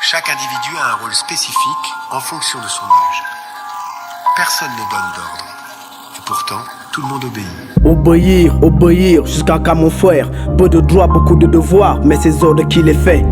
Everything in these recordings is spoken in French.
Chaque individu a un rôle spécifique en fonction de son âge. Personne ne donne d'ordre. Et pourtant, tout le monde obéit. Obéir, obéir, jusqu'à qu'à mon frère. Peu de droits, beaucoup de devoirs, mais c'est ordres qui les fait.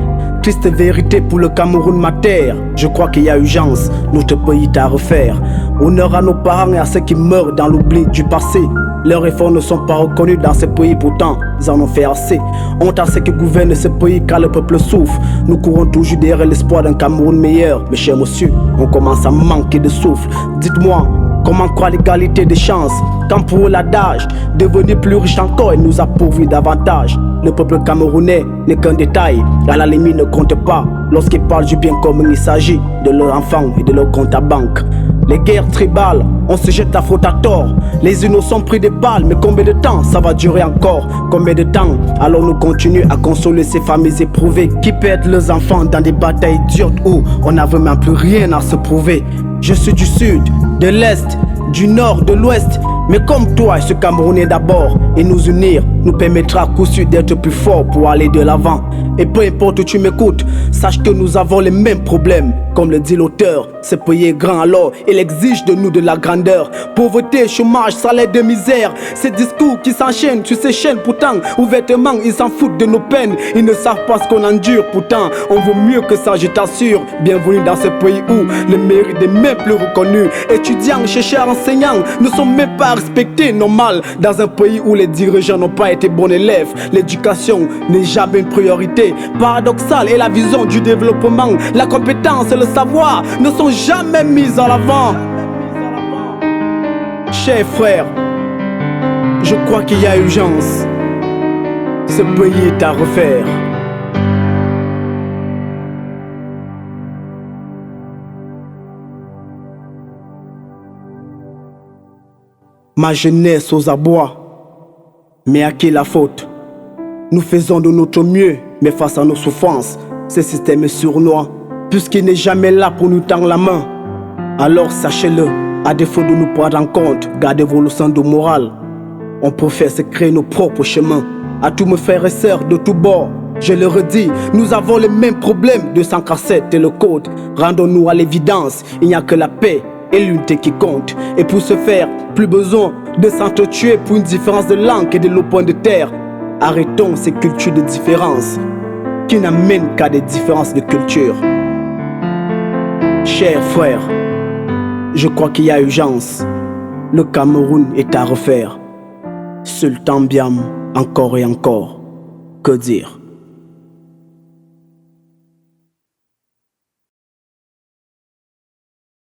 Triste vérité pour le Cameroun, ma terre. Je crois qu'il y a urgence, notre pays est à refaire. Honneur à nos parents et à ceux qui meurent dans l'oubli du passé. Leurs efforts ne sont pas reconnus dans ce pays, pourtant ils en ont fait assez. Honte à ceux qui gouvernent ce pays car le peuple souffre. Nous courons toujours derrière l'espoir d'un Cameroun meilleur. Mes chers monsieur, on commence à manquer de souffle. Dites-moi, comment croire l'égalité des chances quand pour l'adage, devenir plus riche encore et nous appauvrir davantage. Le peuple camerounais n'est qu'un détail, à la limite ne compte pas lorsqu'ils parlent du bien commun, il s'agit de leurs enfants et de leur compte à banque. Les guerres tribales, on se jette la faute à tort. Les innocents pris des balles, mais combien de temps ça va durer encore? Combien de temps alors nous continuons à consoler ces familles éprouvées qui perdent leurs enfants dans des batailles idiotes où on n'a vraiment plus rien à se prouver? Je suis du sud, de l'est, du nord, de l'ouest. Mais comme toi, ce Camerounais d'abord. Et nous unir nous permettra à coup sûr d'être plus forts pour aller de l'avant. Et peu importe où tu m'écoutes, sache que nous avons les mêmes problèmes. Comme le dit l'auteur, ce pays est grand alors il exige de nous de la grandeur. Pauvreté, chômage, salaire de misère. Ces discours qui s'enchaînent sur ces chaînes pourtant ouvertement ils s'en foutent de nos peines. Ils ne savent pas ce qu'on endure pourtant on vaut mieux que ça je t'assure. Bienvenue dans ce pays où le mérite est même plus reconnu. Étudiants, chercheurs, enseignants ne sont même pas respectés normal. Dans un pays où les dirigeants n'ont pas été bons élèves, l'éducation n'est jamais une priorité. Paradoxal est la vision du développement. La compétence et le savoir ne sont jamais mis en avant. Chers frères, je crois qu'il y a urgence. Ce pays est à refaire. Ma jeunesse aux abois, mais à qui la faute? Nous faisons de notre mieux, mais face à nos souffrances, ce système est sournois, puisqu'il n'est jamais là pour nous tendre la main. Alors sachez-le, à défaut de nous prendre en compte, gardez vos leçons de morale. On préfère se créer nos propres chemins. À tous mes frères et sœurs de tous bords, je le redis, nous avons les mêmes problèmes. 247 et le code, rendons-nous à l'évidence, il n'y a que la paix et l'unité qui compte. Et pour ce faire, plus besoin de s'entretuer pour une différence de langue et de lopin de terre. Arrêtons ces cultures de différence qui n'amènent qu'à des différences de culture. Chers frères, je crois qu'il y a urgence. Le Cameroun est à refaire. Sultan Biam, encore et encore. Que dire?